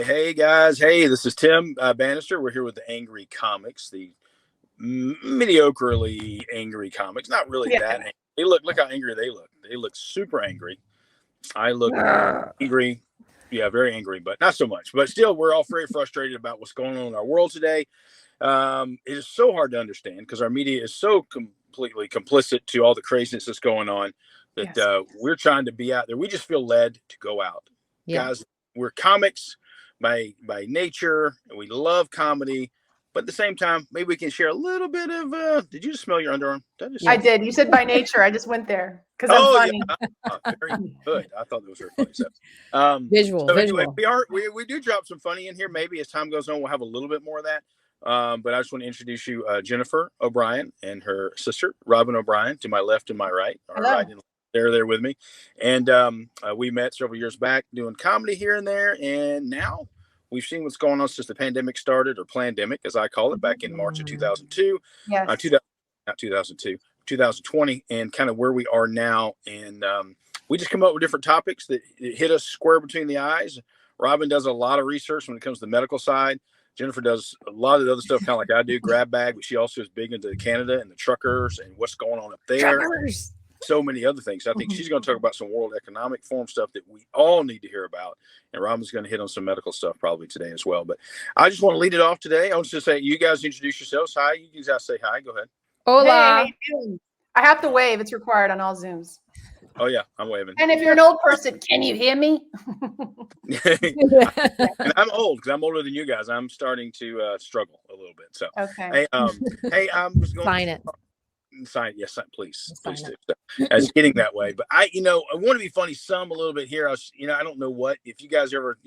Hey guys. Hey, this is Tim Banister. We're here with the Angry Comics, the mediocrely angry comics. Not really that angry. They look how angry they look. They look super angry. I look angry. Yeah, very angry, but not so much. But still, we're all very frustrated about what's going on in our world today. It is so hard to understand because our media is so completely complicit to all the craziness that's going on that we're trying to be out there. We just feel led to go out. Guys, we're comics by nature, and we love comedy. But at the same time, maybe we can share a little bit of. Did you just smell your underarm? I did. You said by nature. I just went there because I'm funny. Yeah. Very good. I thought that was very funny. So, visual. Anyway, we do drop some funny in here. Maybe as time goes on, we'll have a little bit more of that. But I just want to introduce you, Jennifer O'Brien and her sister, Robin O'Brien, to my left and my right. Hello. Right, they're there with me. And we met several years back doing comedy here and there. And now we've seen what's going on since the pandemic started, or plandemic, as I call it, back in March of 2002. Yes. 2020, and kind of where we are now. And we just come up with different topics that hit us square between the eyes. Robin does a lot of research when it comes to the medical side. Jennifer does a lot of the other stuff, kind of like I do, grab bag, but she also is big into Canada and the truckers and what's going on up there. Truckers. So many other things. I think she's going to talk about some World Economic Forum stuff that we all need to hear about. And Robin's going to hit on some medical stuff probably today as well. But I just want to lead it off today. I want to say, you guys introduce yourselves. Hi. You guys say hi. Go ahead. Hola. Hey, I have to wave. It's required on all Zooms. Oh, yeah. I'm waving. And if you're an old person, can you hear me? And I'm old because I'm older than you guys. I'm starting to struggle a little bit. So, okay. Hey, I'm just going Sign it. Sign, yes, please Sign do. So, it's getting that way, but I want to be funny a little bit here. I don't know what, if you guys ever,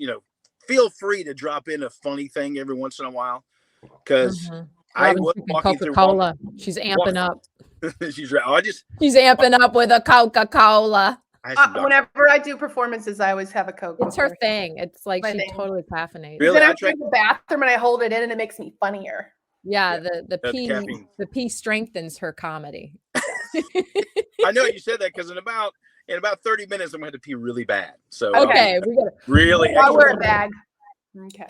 feel free to drop in a funny thing every once in a while, because I was walking through Coca-Cola. She's amping up. She's right. She's amping up with a Coca-Cola. Whenever I do performances, I always have a Coke. It's her thing. It's like she totally caffeinates. Really? Then I go to the bathroom and I hold it in, and it makes me funnier. Yeah, the pee strengthens her comedy. I know you said that because in about 30 minutes I'm going to have to pee really bad. So okay, we got really. I wear a bag. Okay.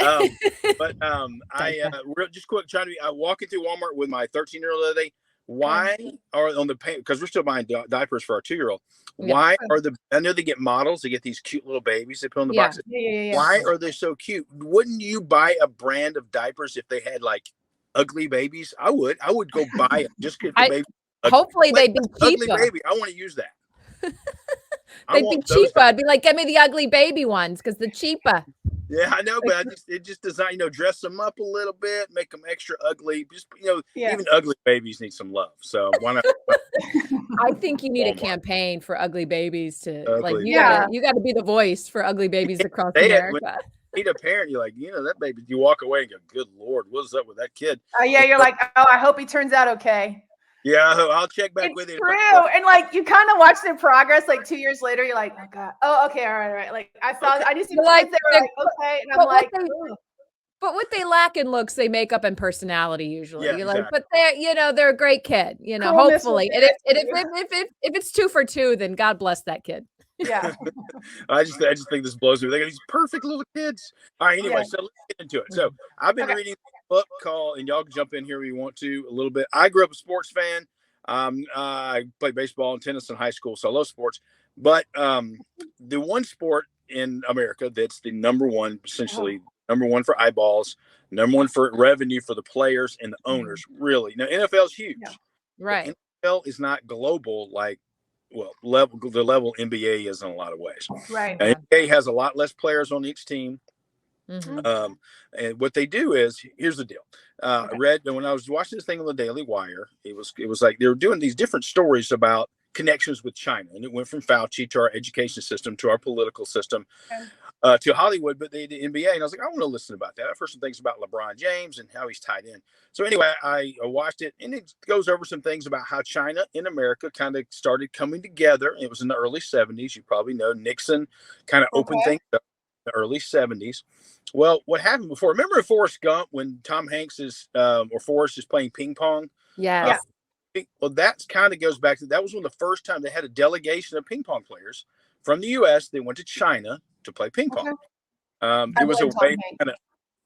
Just quick, trying to be walking through Walmart with my 13-year-old the other day. Why are on the because we're still buying diapers for our 2-year-old? Why are I know they get models, they get these cute little babies they put on the boxes. Yeah. Why are they so cute? Wouldn't you buy a brand of diapers if they had like ugly babies? I would go buy it. Just get the baby. Hopefully they'd be cheaper. Ugly baby. I want to use that. They'd be cheaper. I'd be like, get me the ugly baby ones because they're cheaper. Yeah, I know, but it just design, dress them up a little bit, make them extra ugly. Just even ugly babies need some love. So why not? I think you need a campaign for ugly babies to ugly. You got to be the voice for ugly babies across America. Meet a parent, you're like, that baby. You walk away and go, "Good Lord, what's up with that kid?" You're like, "Oh, I hope he turns out okay." Yeah, I'll check back with him. True, and like you kind of watch their progress. Like 2 years later, you're like, "Oh God, oh okay, all right." Like I saw, I just like they were like, "Okay," and I'm like, but what they lack in looks, they make up in personality usually. Yeah, you're exactly. like, but they're a great kid. Hopefully, and if it's 2 for 2, then God bless that kid. Yeah. I just think this blows me. They got these perfect little kids. All right, anyway, so let's get into it. So I've been reading a book called, and y'all can jump in here if you want to a little bit. I grew up a sports fan. I played baseball and tennis in high school, so I love sports. But the one sport in America that's the number one, essentially number one for eyeballs, number one for revenue for the players and the owners, really. Now, NFL is huge. Yeah. Right. NFL is not global like the level NBA is in a lot of ways. Right. NBA has a lot less players on each team. Mm-hmm. And what they do is, here's the deal. I read, and when I was watching this thing on the Daily Wire, it was like they were doing these different stories about connections with China, and it went from Fauci to our education system to our political system to Hollywood. But the NBA, and I was like, I want to listen about that. I've heard some things about LeBron James and how he's tied in. So anyway, I watched it, and it goes over some things about how China and America kind of started coming together. It was in the early 70s. You probably know Nixon kind of opened things up in the early 70s. Well, what happened before? Remember Forrest Gump when Tom Hanks or Forrest is playing ping pong? Yeah. Well, that kind of goes back to, that was one of the first time they had a delegation of ping pong players from the U.S. They went to China to play ping pong. It was a way kind of,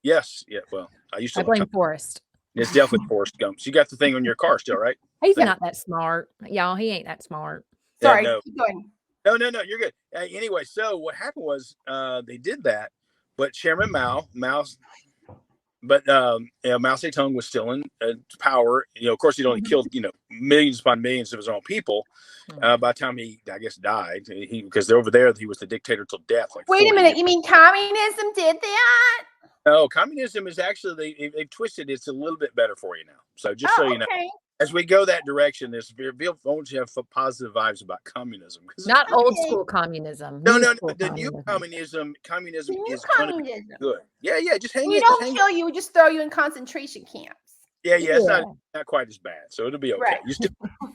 yes, yeah. Well, I used to. I blame Forrest. It's definitely Forrest Gump. So you got the thing on your car still, right? He's not that smart, y'all. He ain't that smart. Sorry, no. keep going. No, you're good. Anyway, so what happened was they did that, but Chairman Mao Zedong was still in power. Of course, he'd only killed millions upon millions of his own people. By the time he, I guess, died, because over there he was the dictator till death. Like, wait a minute, you mean communism did that? No, communism is actually they've twisted. It's a little bit better for you now. So just so you know, as we go that direction, there's won't you have positive vibes about communism? Not old school communism. No. The new communism is going to be good. Yeah. Just hang. We don't kill you. We just throw you in concentration camps. Yeah. It's not quite as bad. So it'll be okay. Right.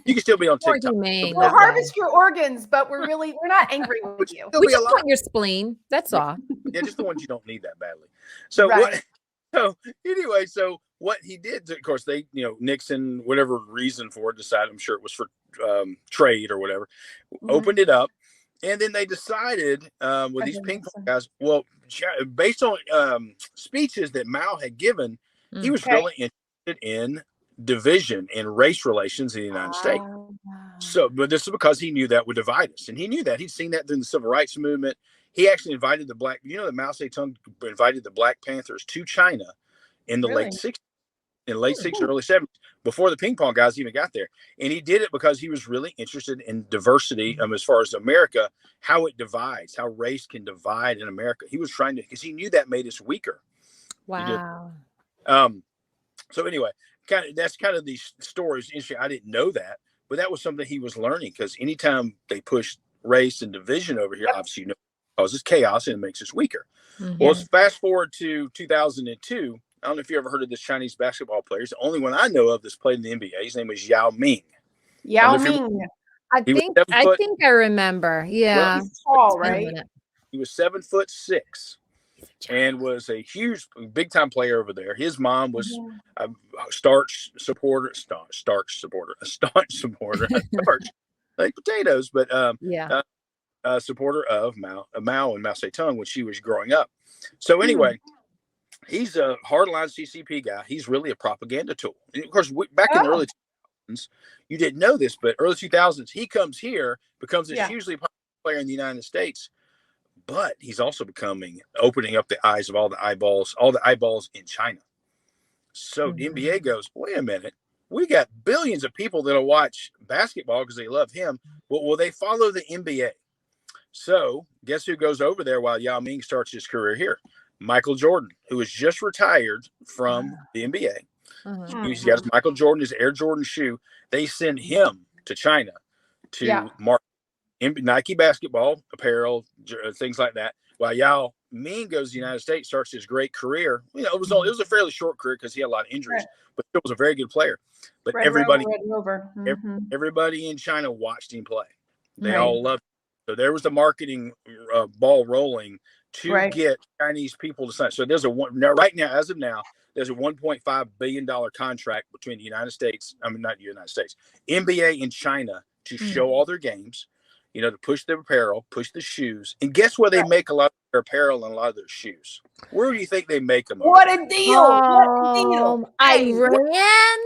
You can still be on TikTok. We'll harvest your organs, but we're not angry with you. We just want your spleen. That's all. Yeah, just the ones you don't need that badly. So what he did, of course, they, Nixon, whatever reason for it, decided, I'm sure it was for trade or whatever, opened it up. And then they decided with these ping pong guys, well, based on speeches that Mao had given, he was really interested in division and race relations in the United States. So, but this is because he knew that would divide us. And he knew that. He'd seen that during the Civil Rights Movement. He actually invited that Mao Zedong invited the Black Panthers to China in the late 60s, early 70s, before the ping pong guys even got there. And he did it because he was really interested in diversity as far as America, how it divides, how race can divide in America. He was trying to, because he knew that made us weaker. Wow. So anyway, that's kind of these stories. I didn't know that, but that was something he was learning, because anytime they push race and division over here, obviously, causes chaos and it makes us weaker. Well, let's fast forward to 2002. I don't know if you ever heard of this Chinese basketball player. He's the only one I know of that's played in the NBA. His name was Yao Ming. I think I remember. Yeah. He's tall, right? He was 7'6" and was a huge, big time player over there. His mom was a staunch supporter, like potatoes, but a supporter of Mao and Mao Zedong when she was growing up. So anyway, he's a hardline CCP guy. He's really a propaganda tool. And of course, back in the early 2000s, you didn't know this, but early 2000s, he comes here, becomes a hugely popular player in the United States, but he's also opening up the eyes of all the eyeballs in China. So the NBA goes, wait a minute, we got billions of people that'll watch basketball because they love him. But will they follow the NBA? So guess who goes over there while Yao Ming starts his career here? Michael Jordan, who was just retired from the NBA. He's got Michael Jordan, his Air Jordan shoe. They send him to China to market Nike basketball, apparel, things like that. While Yao Ming goes to the United States, starts his great career. It was a fairly short career because he had a lot of injuries, but he was a very good player. But everybody in China watched him play. They all loved him. So there was the marketing ball rolling to get Chinese people to sign. So there's right now, as of now, there's a $1.5 billion contract between the United States, not the United States, NBA and China to show all their games, to push their apparel, push the shoes. And guess where they make a lot of their apparel and a lot of their shoes? Where do you think they make them? What a deal. Iran?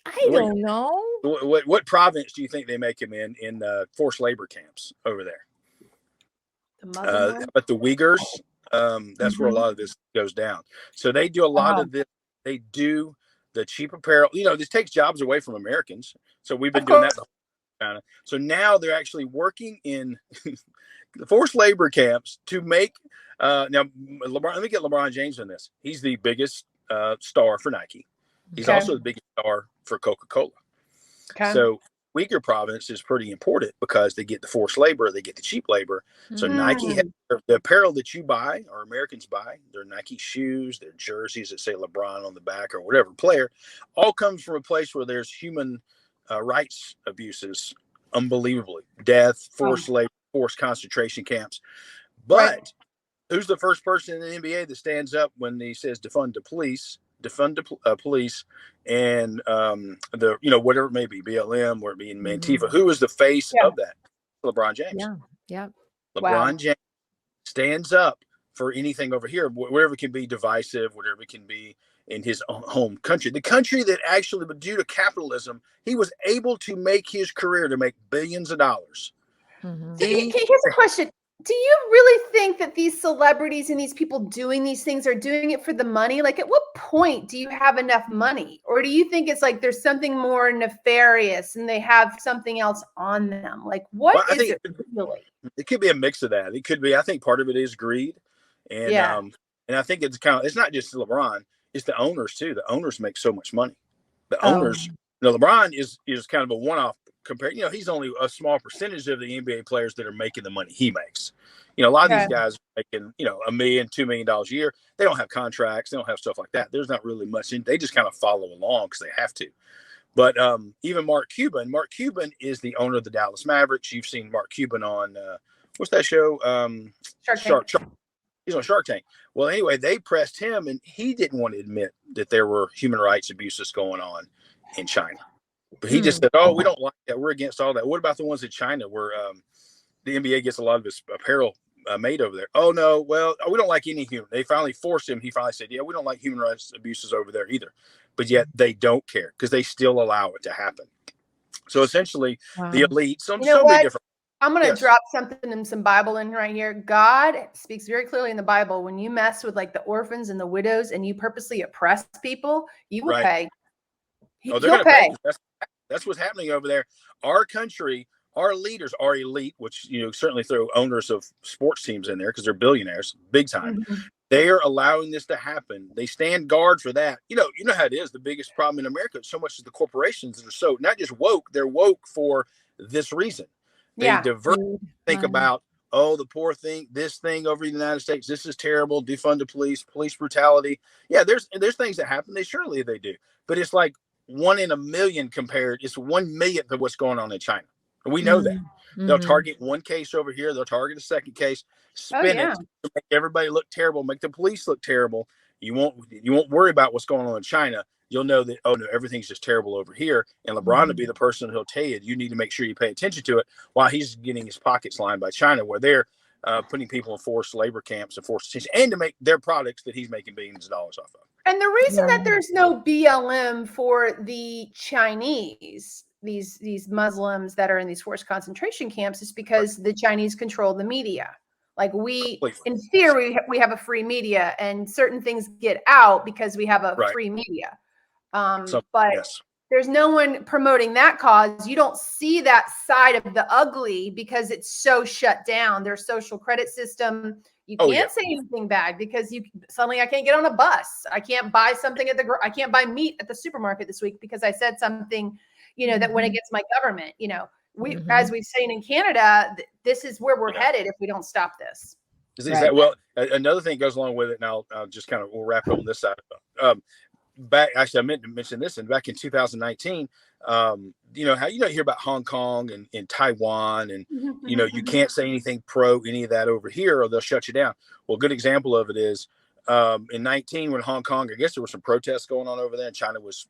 I don't know. What province do you think they make them in forced labor camps over there? But the Uyghurs, that's where a lot of this goes down. So they do a lot of this. They do the cheap apparel. This takes jobs away from Americans. So we've been doing that the whole time. So now they're actually working in the forced labor camps to make. Now, let me get LeBron James on this. He's the biggest star for Nike. He's also the biggest star for Coca-Cola. So Uyghur province is pretty important because they get the forced labor, they get the cheap labor. So Nike, the apparel that you buy or Americans buy, their Nike shoes, their jerseys that say LeBron on the back or whatever player, all comes from a place where there's human rights abuses, unbelievably, death, forced labor, forced concentration camps. But who's the first person in the NBA that stands up when he says defund the police? Police and whatever it may be, BLM or being Antifa. Who is the face of that? LeBron James. Yeah. LeBron James stands up for anything over here, whatever can be divisive, whatever can be in his home country, the country that actually, but due to capitalism, he was able to make his career to make billions of dollars. Here's a question. Do you really think that these celebrities and these people doing these things are doing it for the money? Like, at what point do you have enough money? Or do you think it's like there's something more nefarious and they have something else on them? Like, what is it really? It could be a mix of that. It could be, I think part of it is greed. And and I think it's not just LeBron, it's the owners too. The owners make so much money. The owners, LeBron is kind of a one-off compared, he's only a small percentage of the NBA players that are making the money he makes. A lot of these guys are making, $1 million, $2 million a year. They don't have contracts. They don't have stuff like that. There's not really much. They just kind of follow along because they have to. But even Mark Cuban is the owner of the Dallas Mavericks. You've seen Mark Cuban on, what's that show? Shark. He's on Shark Tank. Well, anyway, they pressed him, and he didn't want to admit that there were human rights abuses going on in China. But he just said, we don't like that. We're against all that. What about the ones in China where the NBA gets a lot of its apparel made over there? Oh, no. Well, we don't like any human. They finally forced him. He finally said, we don't like human rights abuses over there either. But yet they don't care because they still allow it to happen. So essentially, the elite, so many different. I'm going to drop something and some Bible in right here. God speaks very clearly in the Bible. When you mess with like the orphans and the widows and you purposely oppress people, you will pay. Oh, they're going to pay. That's what's happening over there. Our country, our leaders are elite, which certainly throw owners of sports teams in there because they're billionaires, big time. They are allowing this to happen. They stand guard for that. You know how it is. The biggest problem in America so much is the corporations that are so not just woke. They're woke for this reason. They divert. Think about the poor thing, this thing over in the United States. This is terrible. Defund the police brutality. Yeah, there's things that happen. Surely they do, but it's like 1 in a million compared. It's 1 millionth of what's going on in China. And we know that. They'll target one case over here. They'll target a second case, spin it to make everybody look terrible, make the police look terrible. You won't worry about what's going on in China. You'll know that, everything's just terrible over here. And LeBron will be the person who'll tell you, you need to make sure you pay attention to it while he's getting his pockets lined by China, where they're putting people in forced labor camps and forced detention, and to make their products that he's making billions of dollars off of. And the reason that there's no BLM for the Chinese, these Muslims that are in these forced concentration camps, is because the Chinese control the media. Like in theory, we have a free media, and certain things get out because we have a free media. There's no one promoting that cause. You don't see that side of the ugly because it's so shut down. Their social credit system. You can't say anything bad because suddenly I can't get on a bus. I can't buy something I can't buy meat at the supermarket this week because I said something, that went against my government. As we've seen in Canada, this is where we're headed if we don't stop this. Another thing goes along with it, and I'll just we'll wrap it on this side. I meant to mention this, and back in 2019, how you hear about Hong Kong and Taiwan, and you can't say anything pro any of that over here, or they'll shut you down. Well, a good example of it is in 19 when Hong Kong, I guess there were some protests going on over there, and China was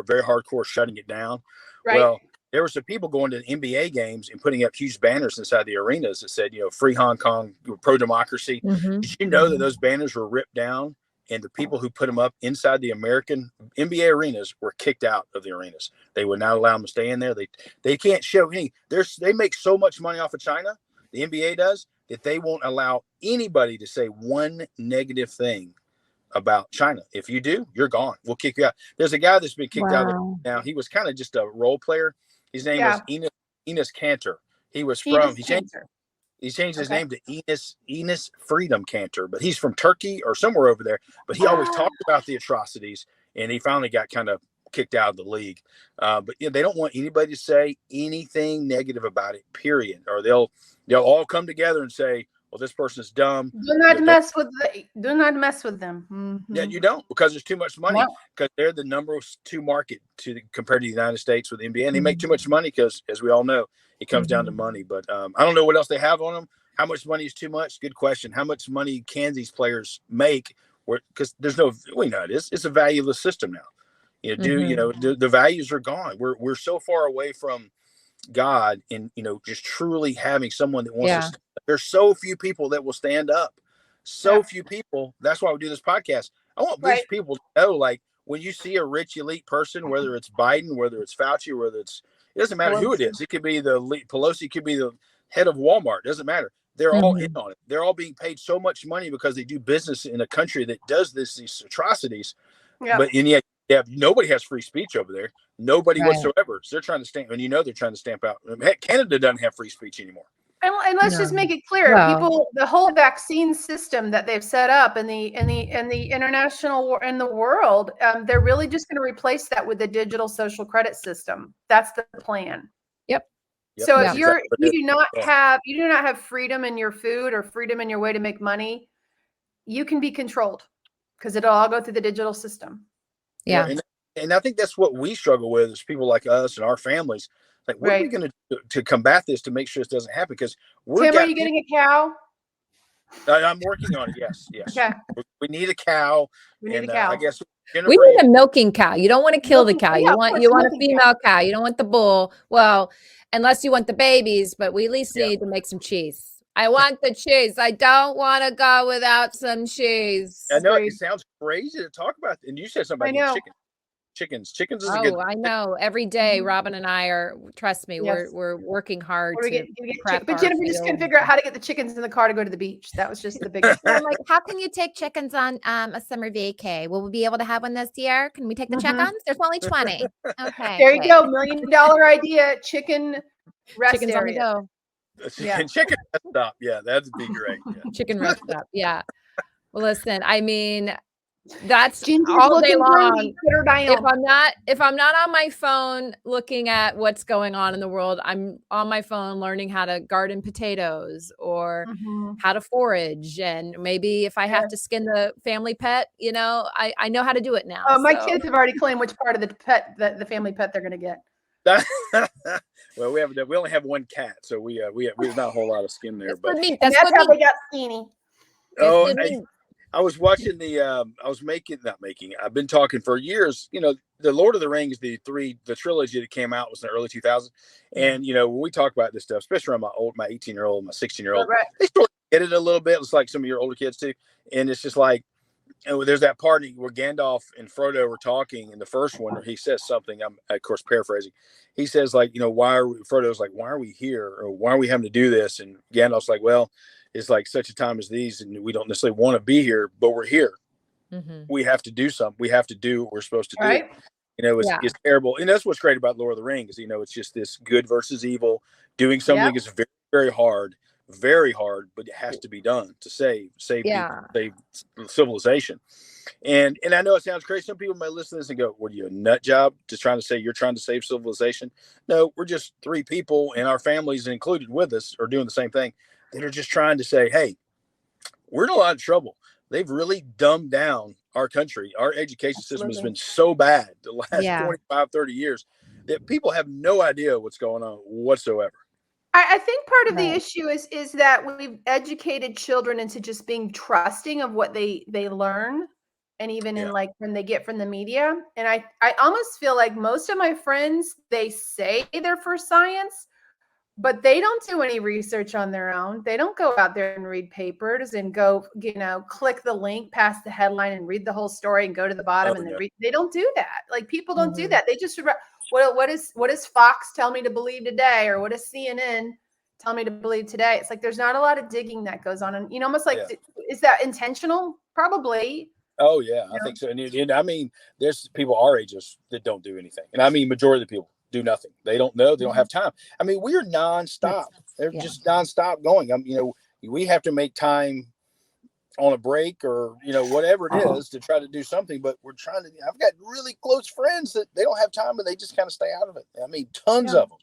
very hardcore shutting it down. Right. Well, there were some people going to NBA games and putting up huge banners inside the arenas that said, free Hong Kong, pro-democracy. Did you know that those banners were ripped down? And the people who put them up inside the American NBA arenas were kicked out of the arenas. They would not allow them to stay in there. They can't show any. They make so much money off of China, the NBA does, that they won't allow anybody to say one negative thing about China. If you do, you're gone. We'll kick you out. There's a guy that's been kicked out now. He was kind of just a role player. His name was Enes Kanter. He was from. He changed his name to Enes Freedom Cantor, but he's from Turkey or somewhere over there. But he always talked about the atrocities, and he finally got kind of kicked out of the league. But they don't want anybody to say anything negative about it, period. Or they'll all come together and say, well, this person's dumb. Do not mess with them. Yeah, you don't, because there's too much money, because they're the number 2 market compared to the United States with the NBA. And they make too much money because, as we all know, it comes down to money. But I don't know what else they have on them. How much money is too much? Good question. How much money can these players make? Because there's no, we know it is. It's a valueless system now. The values are gone. We're so far away from God and just truly having someone that wants to. There's so few people that will stand up. so few people. That's why we do this podcast. I want these people to know, like, when you see a rich elite person, whether it's Biden, whether it's Fauci, whether it doesn't matter who it is. It could be the Pelosi, it could be the head of Walmart. It doesn't matter. They're all in on it. They're all being paid so much money because they do business in a country that does these atrocities. Yeah. But and yet, nobody has free speech over there. Nobody whatsoever. So they're trying to stamp, and they're trying to stamp out. Heck, Canada doesn't have free speech anymore. And let's just make it clear, people, the whole vaccine system that they've set up in the international in the world, they're really just going to replace that with the digital social credit system. That's the plan. Yep. So if you do not have freedom in your food or freedom in your way to make money, you can be controlled because it'll all go through the digital system. Yeah. And I think that's what we struggle with as people like us and our families. Like, what are we going to do to combat this to make sure this doesn't happen? Because Tim, are you getting a cow? I'm working on it. Yes. Okay. We need a cow. We need a cow. I guess we need a milking cow. You don't want to kill the cow. You want a female cow. You don't want the bull. Well, unless you want the babies, but we at least need to make some cheese. I want the cheese. I don't want to go without some cheese. I know it sounds crazy to talk about. And you said something about chickens. Chickens is a good. I know. Every day, Robin and I trust me, we're working hard to prep. But Jennifer just couldn't figure out how to get the chickens in the car to go to the beach. That was just the biggest. I'm like, how can you take chickens on a summer vacay? Will we be able to have one this year? Can we take the chickens? There's only 20. Okay. There you go. $1 million idea. Chicken rest chickens area. on the go. Chicken rest stop. Yeah, that'd be great. Yeah. Chicken rest stop. Yeah. Well, listen, I mean, that's Ginger's all day long. If I'm not on my phone looking at what's going on in the world, I'm on my phone learning how to garden potatoes or how to forage. And maybe if I have to skin the family pet, I know how to do it now. My kids have already claimed which part of the pet, the family pet they're going to get. Well, we only have one cat, so we there's not a whole lot of skin there. But that's how they got skinny. Oh, I was watching I've been talking for years, the Lord of the Rings, the trilogy that came out was in the early 2000s. And, when we talk about this stuff, especially around my 18-year-old, my 16-year-old, they sort of get it a little bit. It's like some of your older kids too. And it's just like, there's that part where Gandalf and Frodo were talking in the first one, where he says something, I'm of course paraphrasing. He says like, Frodo's like, why are we here? Or why are we having to do this? And Gandalf's like, well, it's like such a time as these, and we don't necessarily want to be here, but we're here. We have to do something. We have to do what we're supposed to do. It's terrible. And that's what's great about Lord of the Rings. It's just this good versus evil. Doing something is very, very hard, but it has to be done to save civilization. And I know it sounds crazy. Some people may listen to this and go, what are you, a nut job? Just trying to say you're trying to save civilization? No, we're just three people, and our families included with us are doing the same thing. That are just trying to say, hey, we're in a lot of trouble. They've really dumbed down our country. Our education system has been so bad the last 25, 30 years that people have no idea what's going on whatsoever. I think part of the issue is that we've educated children into just being trusting of what they learn, and even in like when they get from the media. And I almost feel like most of my friends, they say they're for science, but they don't do any research on their own. They don't go out there and read papers and go, click the link past the headline and read the whole story and go to the bottom and then read. They don't do that. Like, people don't do that. They just, what does Fox tell me to believe today? Or what does CNN tell me to believe today? It's like, there's not a lot of digging that goes on. And, almost like, is that intentional? Probably. Oh yeah, I think so. And I mean, there's people our ages that don't do anything. And I mean, majority of the people do nothing. They don't know. They don't have time. I mean, we're nonstop. They're just nonstop going. We have to make time on a break or, whatever it is to try to do something, but we're trying to, I've got really close friends that they don't have time, but they just kind of stay out of it. I mean, tons of them,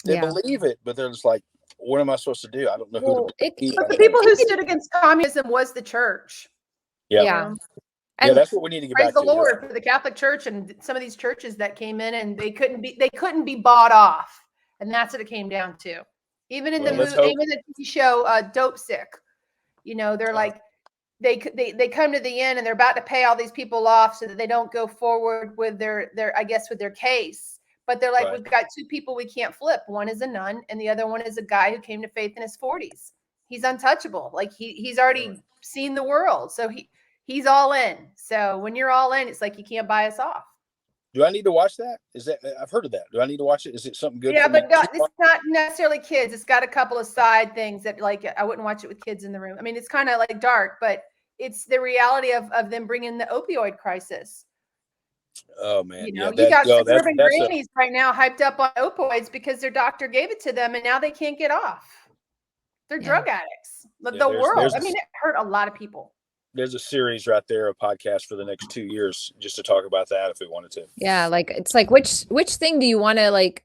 they believe it, but they're just like, what am I supposed to do? I don't know who to believe. But the people who stood against communism was the church. And that's what we need to get back to. Praise the Lord for the Catholic Church and some of these churches that came in and they couldn't be bought off, and that's what it came down to. Even in even the TV show Dope Sick, they're like they come to the end and they're about to pay all these people off so that they don't go forward with their with their case. But they're like, we've got two people we can't flip. One is a nun, and the other one is a guy who came to faith in his 40s. He's untouchable. Like he's already seen the world. So he's all in. So when you're all in, it's like you can't buy us off. Do I need to watch that? Is that I've heard of that? Do I need to watch it? Is it something good? Yeah, for me? but it's not necessarily kids. It's got a couple of side things that like I wouldn't watch it with kids in the room. I mean, it's kind of like dark, but it's the reality of them bringing the opioid crisis. Oh man, you know, yeah, you got that's grannies right now hyped up on opioids because their doctor gave it to them, and now they can't get off. They're drug addicts. The world. I mean, it hurt a lot of people. There's a series right there, a podcast for the next 2 years, just to talk about that if we wanted to. Yeah, like it's like which thing do you want to like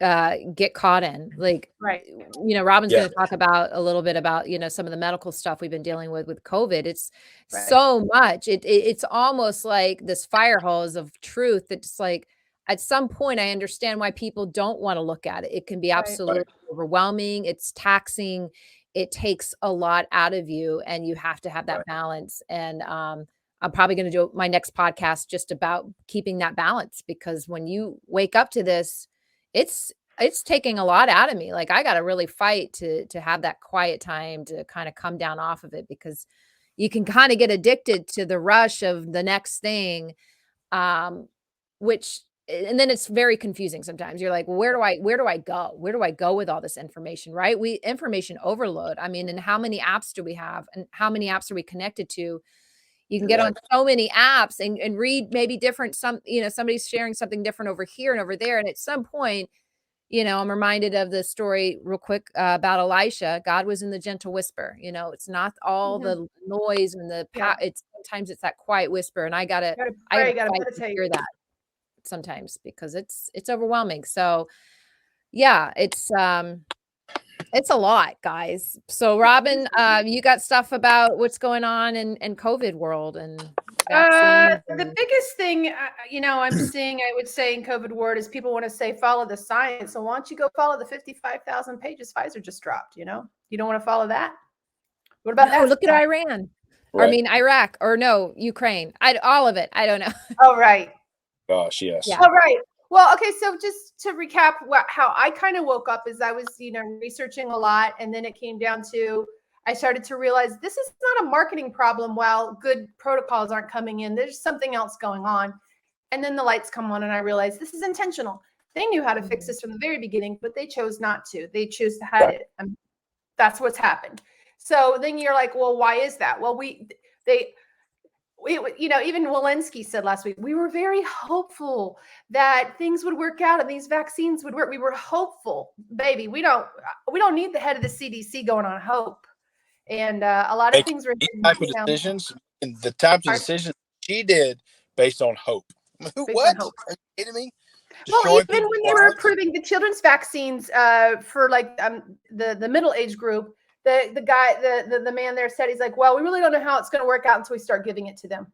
get caught in? Like, right. You know, Robin's going to talk about a little bit about, you know, some of the medical stuff we've been dealing with COVID. It's so much. It's almost like this fire hose of truth that's like at some point I understand why people don't want to look at it. It can be absolutely overwhelming. It's taxing. It takes a lot out of you, and you have to have that balance. And I'm probably going to do my next podcast just about keeping that balance, because when you wake up to this, it's taking a lot out of me. Like I got to really fight to have that quiet time to kind of come down off of it, because you can kind of get addicted to the rush of the next thing, and then it's very confusing sometimes. You're like, well, where do I go? Where do I go with all this information, right? Information overload. I mean, and how many apps do we have, and how many apps are we connected to? You can get on so many apps and read maybe different, somebody's sharing something different over here and over there. And at some point, you know, I'm reminded of the story real quick about Elisha. God was in the gentle whisper. You know, it's not all the noise and sometimes it's that quiet whisper. And I gotta hear that sometimes, because it's overwhelming. So yeah, it's a lot, guys. So Robin, you got stuff about what's going on in COVID world and the biggest thing, I'm seeing, I would say in COVID world is people want to say, follow the science. So why don't you go follow the 55,000 pages Pfizer just dropped, you know? You don't want to follow that? What about that? Look at Iran. Right. I mean, Iraq, or no, Ukraine. All of it. I don't know. Oh, right. Gosh, yes. Yeah. All right. Well, okay. So just to recap how I kind of woke up is I was, researching a lot. And then it came down to, I started to realize this is not a marketing problem. While good protocols aren't coming in, there's something else going on. And then the lights come on and I realized this is intentional. They knew how to fix this from the very beginning, but they chose not to. They choose to hide it. That's what's happened. So then you're like, well, why is that? Well, even Walensky said last week, we were very hopeful that things would work out and these vaccines would work. We were hopeful, baby. We don't need the head of the CDC going on hope. And a lot of things were decisions, and the types of decisions she did based on hope. What? Are you kidding me? Well, even when they were approving the children's vaccines for like the middle age group, the guy, the man there said, he's like, well, we really don't know how it's going to work out until we start giving it to them.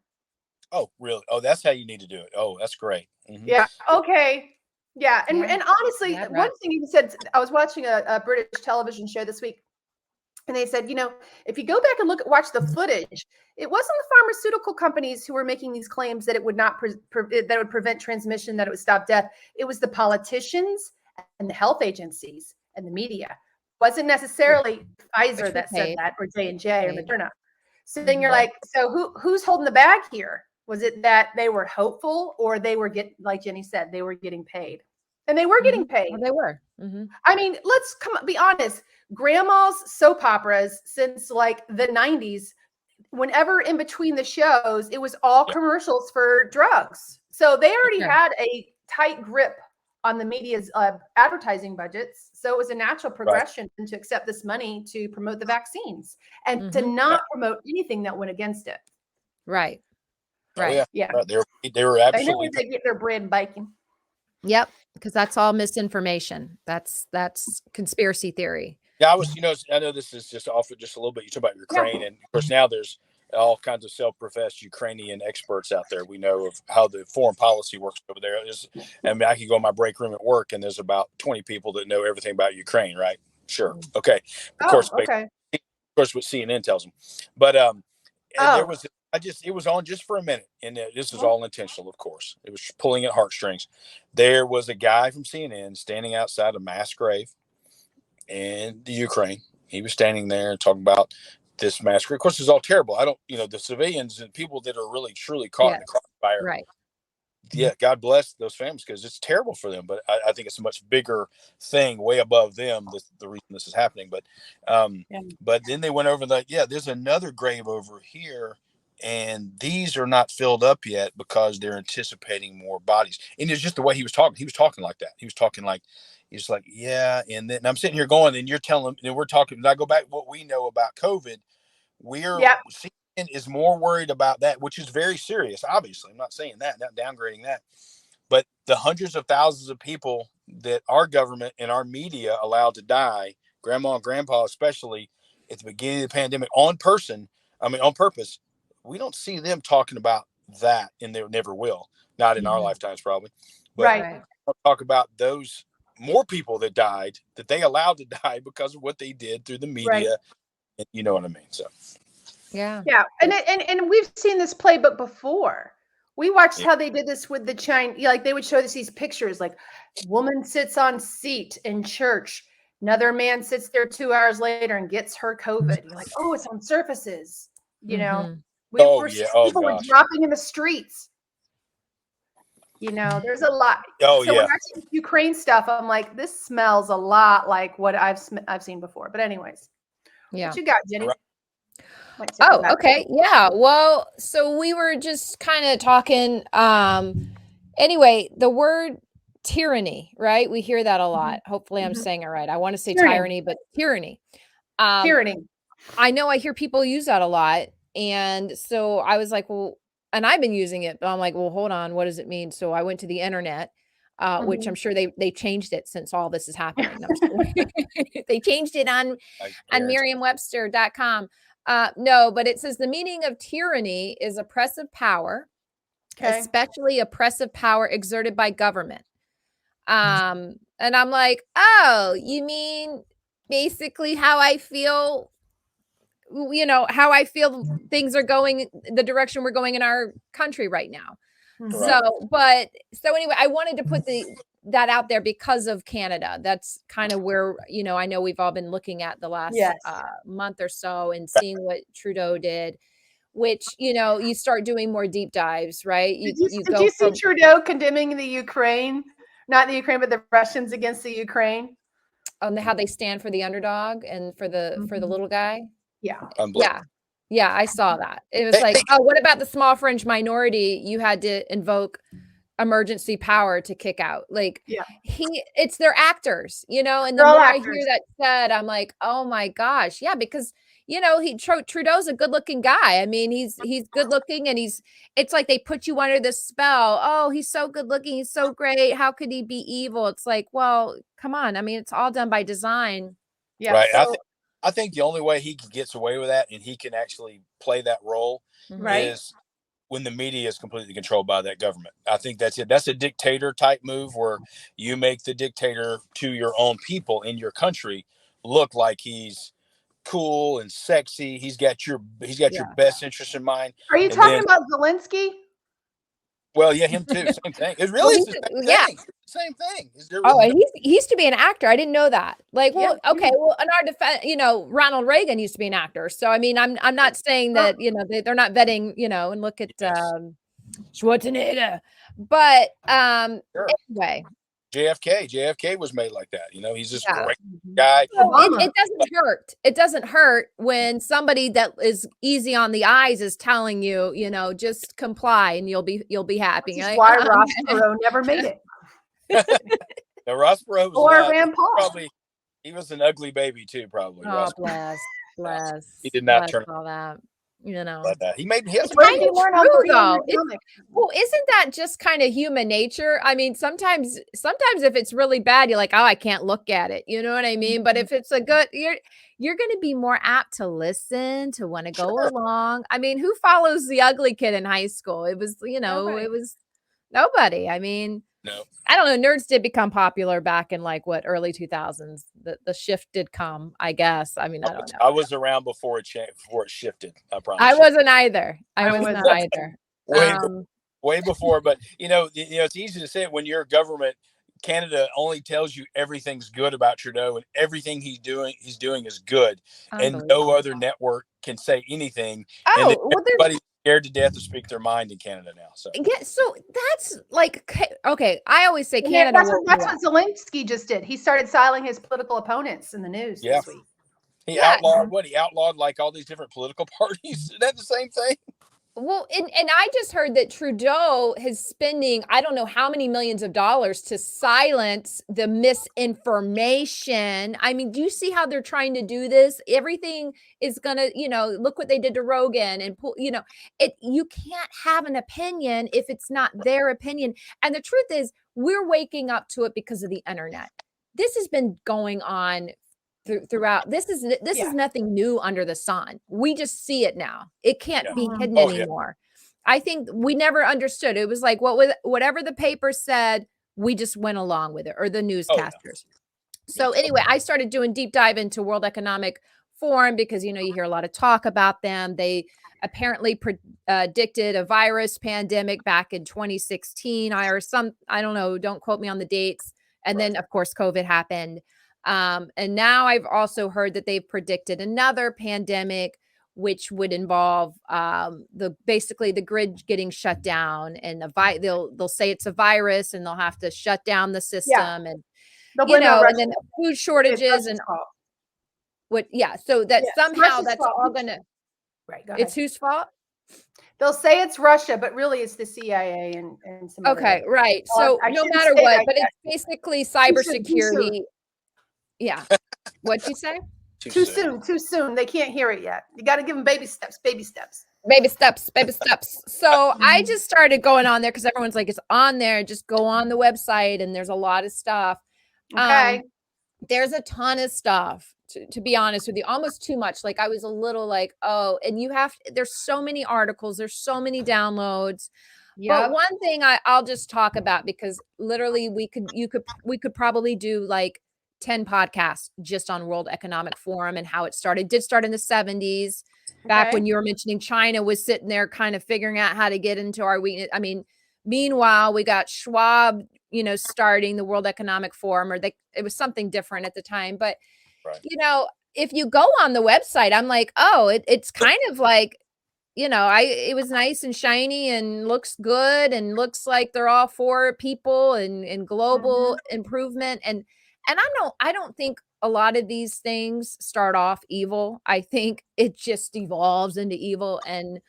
Oh, really? Oh, that's how you need to do it. Oh, that's great. Mm-hmm. Yeah. Okay. Yeah. And honestly, one thing he said, I was watching a British television show this week, and they said, if you go back and watch the footage, it wasn't the pharmaceutical companies who were making these claims that it would not that would prevent transmission, that it would stop death. It was the politicians and the health agencies and the media. It wasn't necessarily Pfizer that said that, or J&J or Moderna. So then you're like, so who's holding the bag here? Was it that they were hopeful, or they were like Jenny said, they were getting paid? And they were getting paid. Well, they were. Mm-hmm. I mean, let's be honest. Grandma's soap operas since like the 90s, whenever in between the shows, it was all commercials for drugs. So they already had a tight grip on the media's advertising budgets. So it was a natural progression to accept this money to promote the vaccines and to not promote anything that went against it. Right. Right. Oh, yeah. They were absolutely. They get their bread and bacon. Yep. Because that's all misinformation. That's conspiracy theory. Yeah, I know this is just off just a little bit. You talk about Ukraine, and of course now there's all kinds of self-professed Ukrainian experts out there. We know of how the foreign policy works over there. I could go in my break room at work, and there's about 20 people that know everything about Ukraine, right? Sure. Okay. Of course, what CNN tells them. But it was on just for a minute, and this is all intentional, of course. It was pulling at heartstrings. There was a guy from CNN standing outside a mass grave in the Ukraine, He was standing there and talking about this massacre. Of course, it's all terrible. I don't, the civilians and people that are really truly caught in the crossfire. Right. Yeah, God bless those families because it's terrible for them. But I think it's a much bigger thing, way above them. The reason this is happening, but then they went over there's another grave over here, and these are not filled up yet because they're anticipating more bodies. And it's just the way he was talking. He was talking like that. He was talking like, he's like, yeah. And then I'm sitting here going, and you're telling, and we're talking. And I go back to what we know about COVID. We're is more worried about that, which is very serious. Obviously, I'm not saying that, not downgrading that, but the hundreds of thousands of people that our government and our media allowed to die, grandma and grandpa, especially at the beginning of the pandemic on purpose. We don't see them talking about that, and they never will, not in our lifetimes, probably. But we'll talk about those more people that died that they allowed to die because of what they did through the media. And you know what I mean? So. Yeah. And we've seen this playbook before. We watched how they did this with the China. Like they would show us these pictures, like woman sits on seat in church. Another man sits there 2 hours later and gets her COVID. You're like, oh, it's on surfaces. People were dropping in the streets. There's a lot. So when I see Ukraine stuff, I'm like, this smells a lot like what I've seen before. But anyways, what you got, Jenny? Oh, okay. Yeah. Well, so we were just kind of talking. Anyway, the word tyranny, right? We hear that a lot. Hopefully I'm saying it right. I want to say tyranny, but tyranny. Tyranny. I know I hear people use that a lot. And so I was like, well, and I've been using it, but I'm like, well, hold on. What does it mean? So I went to the internet, which I'm sure they changed it since all this is happening. They changed it on Merriam-Webster.com. No, but it says the meaning of tyranny is oppressive power, especially oppressive power exerted by government. And I'm like, oh, you mean basically how I feel, how I feel things are going, the direction we're going in our country right now. So anyway, I wanted to put that out there because of Canada. That's kind of where, I know we've all been looking at the last month or so and seeing what Trudeau did, which, you start doing more deep dives, right? Did you see Trudeau condemning the Ukraine, not the Ukraine, but the Russians against the Ukraine? On how they stand for the underdog and for the little guy? Yeah. Yeah, I saw that. It was like, oh, what about the small fringe minority? You had to invoke emergency power to kick out. Like, it's their actors, and the more I hear that said, I'm like, oh my gosh, yeah, because Trudeau's a good looking guy. I mean, he's good looking, and it's like they put you under this spell. Oh, he's so good looking, he's so great. How could he be evil? It's like, well, come on. I mean, it's all done by design. Yeah. Right. So, I think the only way he gets away with that and he can actually play that role is when the media is completely controlled by that government. I think that's it. That's a dictator type move where you make the dictator to your own people in your country look like he's cool and sexy. He's got your best interest in mind. Are you talking about Zelensky? Well, yeah, him too. Same thing. It really is the same thing. Same thing. He used to be an actor. I didn't know that. Like, well, okay. Well, in our defense, Ronald Reagan used to be an actor. So, I mean, I'm not saying that, they're not vetting, and look at Schwarzenegger. But anyway. JFK was made like that. He's this great guy. It doesn't hurt. It doesn't hurt when somebody that is easy on the eyes is telling you, just comply and you'll be happy. That's why Ross Perot never made it. No, Ross Perot was Rand Paul. Probably he was an ugly baby too. Probably. Oh, bless. He did not turn all that. But he has true, though. Well, isn't that just kind of human nature? I mean, sometimes if it's really bad, you're like, oh, I can't look at it. You know what I mean? But if it's a good, you're going to be more apt to listen, to want to go along. I mean, who follows the ugly kid in high school? It was, it was nobody. I mean, no. I don't know. Nerds did become popular back in early 2000s. The shift did come, I guess. I mean, I don't know. I was around before it shifted. I promise. I wasn't either. I was not either. Way before, but it's easy to say it when your government Canada only tells you everything's good about Trudeau, and everything he's doing is good, and no other network can say anything. And everybody's scared to death to speak their mind in Canada now. So yeah, so that's like, okay, I always say Canada. That's what Zelensky just did. He started silencing his political opponents in the news this week. He outlawed like all these different political parties. Is that the same thing? Well, and I just heard that Trudeau is spending, I don't know how many millions of dollars to silence the misinformation. I mean, do you see how they're trying to do this? Everything is going to, look what they did to Rogan and you can't have an opinion if it's not their opinion. And the truth is, we're waking up to it because of the internet. This has been going on throughout. This is nothing new under the sun. We just see it now. It can't be hidden anymore. I think we never understood. It was like whatever the paper said, we just went along with it, or the newscasters. So anyway, I started doing deep dive into World Economic Forum because you hear a lot of talk about them. They apparently predicted a virus pandemic back in 2016 I don't know, don't quote me on the dates. And then of course COVID happened. And now I've also heard that they've predicted another pandemic, which would involve basically the grid getting shut down, and they'll say it's a virus, and they'll have to shut down the system, and and then food shortages and what. Yeah, so that somehow that's all gonna. Right. Go ahead. It's whose fault? They'll say it's Russia, but really it's the CIA and some. Okay, right. So no matter what, but it's basically cybersecurity. Yeah. What'd you say? Too soon. They can't hear it yet. You got to give them baby steps. So I just started going on there because everyone's like, it's on there. Just go on the website and there's a lot of stuff. Okay. There's a ton of stuff, to be honest with you, almost too much. Like I was a little like, oh, and there's so many articles. There's so many downloads. Yeah. But one thing I'll just talk about, because literally we could probably do like 10 podcasts just on World Economic Forum and how it started. It did start in the 70s, back when you were mentioning China was sitting there kind of figuring out how to get into our weakness. I mean, meanwhile, we got Schwab, starting the World Economic Forum, it was something different at the time. But, if you go on the website, I'm like, oh, it's kind of like, it was nice and shiny and looks good and looks like they're all for people and global improvement. And I don't think a lot of these things start off evil. I think it just evolves into evil. And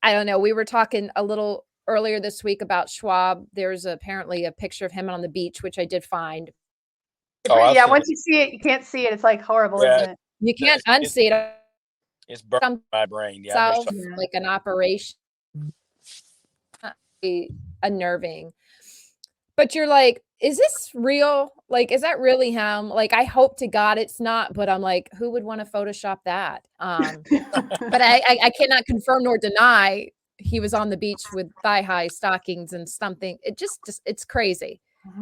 I don't know. We were talking a little earlier this week about Schwab. There's apparently a picture of him on the beach, which I did find. Yeah, once you see it, you can't see it. It's like horrible, isn't it? You can't unsee it. It's burned my brain. Yeah, like an operation. Unnerving. But you're like, is this real? Like, is that really him? Like, I hope to God it's not, but I'm like, who would want to Photoshop that? But I cannot confirm nor deny he was on the beach with thigh-high stockings and something. It's crazy.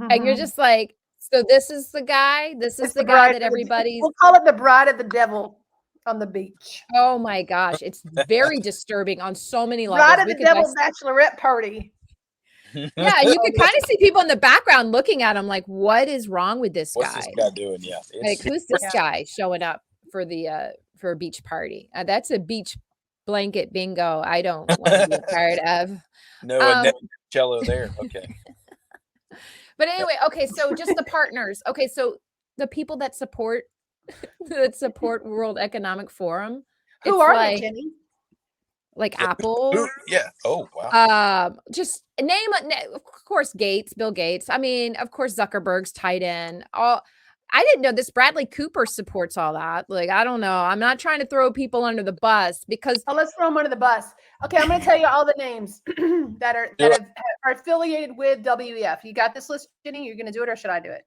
And you're just like, so this is the guy? This is the guy that everybody's... We'll call it the bride of the devil on the beach. Oh my gosh. It's very disturbing on so many levels. Bride of the devil bachelorette party. Yeah, you could kind of see people in the background looking at him like, what is wrong with this guy? What's this guy doing? Yeah. Like, who's this guy showing up for a beach party? That's a beach blanket bingo I don't want to be a part of. No, cello there. Okay. But anyway, okay, so just the partners. Okay, so the people that support World Economic Forum. Who are they, Jenny? Like Apple. Yeah. Oh, wow. Just name, of course, Bill Gates. I mean, of course, Zuckerberg's tied in. I didn't know this. Bradley Cooper supports all that. Like, I don't know. I'm not trying to throw people under the bus because. Oh, let's throw them under the bus. Okay, I'm going to tell you all the names that are affiliated with WEF. You got this list, Jenny? You're going to do it, or should I do it?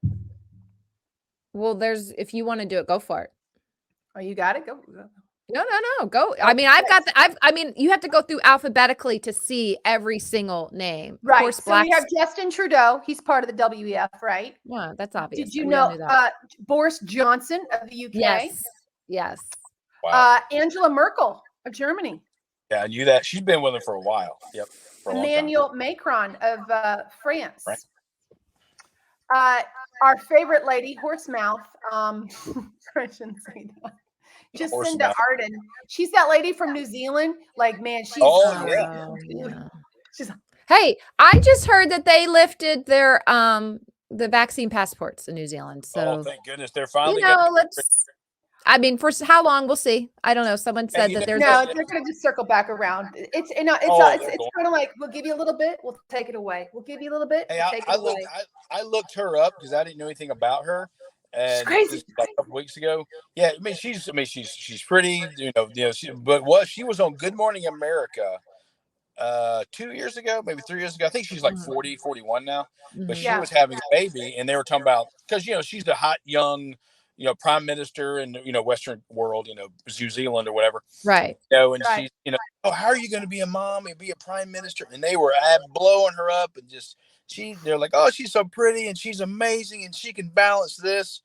Well, if you want to do it, go for it. Oh, you got it? Go. No, go. I mean, I mean, you have to go through alphabetically to see every single name. Right. Of course, so we have Justin Trudeau. He's part of the WEF, right? Yeah, that's obvious. Did you know Boris Johnson of the UK? Yes. Wow. Angela Merkel of Germany. Yeah, I knew that. She's been with him for a while. Yep. Emmanuel Macron of France. Right. Our favorite lady, Horsemouth. I shouldn't say that. Jacinda Ardern. She's that lady from New Zealand. Like, man, she's Yeah. she's Hey, I just heard that they lifted their the vaccine passports in New Zealand. So thank goodness they're finally. I mean, for how long we'll see. I don't know. Someone said that there's they're going to just circle back around. It's kind of like we'll give you a little bit, we'll take it away. We'll give you a little bit, we'll take it away. I looked her up because I didn't know anything about her. And she's crazy. Like a couple weeks ago. Yeah, I mean she's pretty, but she was on Good Morning America 2 years ago, maybe 3 years ago. I think she's like 40, 41 now. But she was having a baby, and they were talking about, because she's the hot young prime minister in Western world, New Zealand or whatever, right? And she's oh, how are you going to be a mom and be a prime minister? And they were blowing her up, and they're like, oh, she's so pretty and she's amazing and she can balance this,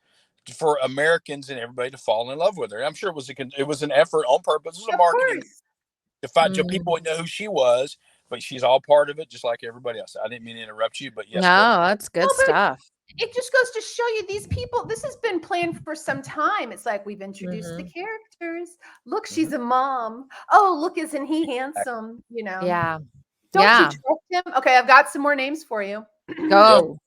for Americans and everybody to fall in love with her. I'm sure it was an effort on purpose. It was a marketing to find so people would know who she was, but she's all part of it, just like everybody else. I didn't mean to interrupt you, but yes. No, that's good stuff. It just goes to show you these people, this has been planned for some time. It's like, we've introduced the characters. Look, she's a mom. Oh, look, isn't he handsome? Yeah. Don't you trust him? Okay, I've got some more names for you. Go.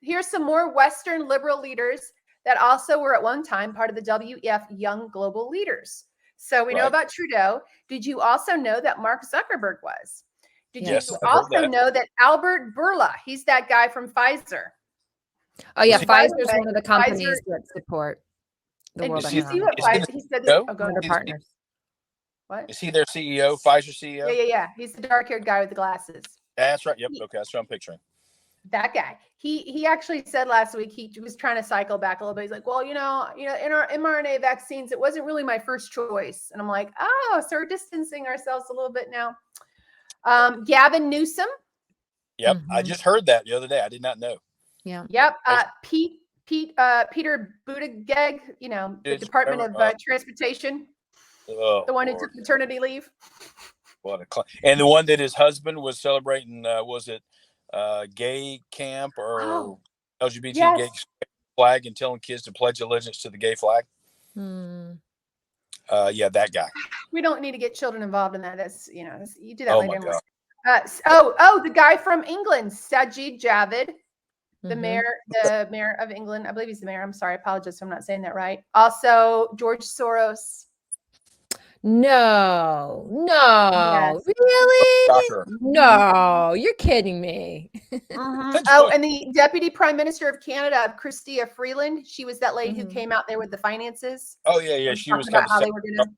Here's some more Western liberal leaders that also were at one time part of the WEF Young Global Leaders. So we know about Trudeau. Did you also know that Mark Zuckerberg was? Did you also know that Albert Bourla, he's that guy from Pfizer? Oh yeah, Pfizer is one of the companies that support the World Economic Forum. He said their partners. What? Is he their CEO, Pfizer CEO? Yeah. He's the dark-haired guy with the glasses. That's right. Yep. Okay, that's what I'm picturing. That guy. He actually said last week, he was trying to cycle back a little bit. He's like, well, in our mRNA vaccines, it wasn't really my first choice. And I'm like, oh, so we're distancing ourselves a little bit now. Gavin Newsom. Yep. I just heard that the other day. I did not know. Yeah. Yep. Peter Buttigieg, the Department of Transportation. The one who took maternity leave. And the one that his husband was celebrating, was it gay camp or LGBT gay flag, and telling kids to pledge allegiance to the gay flag? Yeah, that guy. We don't need to get children involved in that. That's you do that later. The guy from England, Sajid Javid, the mayor of England. I believe he's the mayor. I'm sorry, I apologize if I'm not saying that right. Also, George Soros. No, yes. Really? No, you're kidding me. Oh, and the Deputy Prime Minister of Canada, Chrystia Freeland. She was that lady who came out there with the finances. Oh yeah. She was about how they were gonna.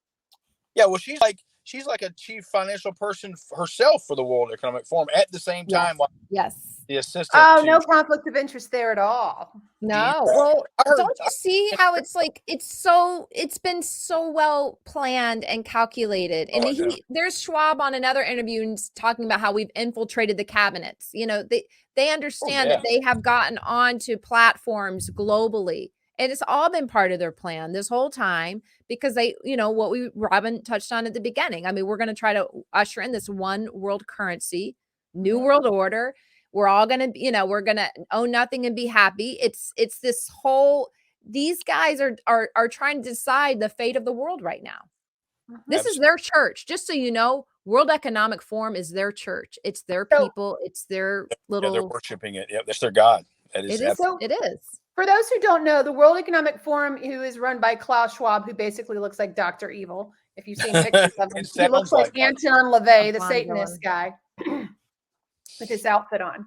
Yeah, well, she's like a chief financial person herself for the World Economic Forum at the same time. Yes. The assistant. Oh, no conflict of interest there at all. No. Well, don't you see how it's like it's been so well planned and calculated. And there's Schwab on another interview and talking about how we've infiltrated the cabinets. They understand that they have gotten onto platforms globally. And it's all been part of their plan this whole time, because they, what Robin touched on at the beginning. I mean, we're going to try to usher in this one world currency, new world order. We're all going to, we're going to own nothing and be happy. It's this whole, these guys are trying to decide the fate of the world right now. This is their church. Just so you know, World Economic Forum is their church. It's their people. It's their little. Yeah, they're worshiping it. Yep, that's their God. It is. For those who don't know, the World Economic Forum, who is run by Klaus Schwab, who basically looks like Dr. Evil. If you've seen pictures of him, he looks like Anton LaVey, the Satanist guy, with his outfit on.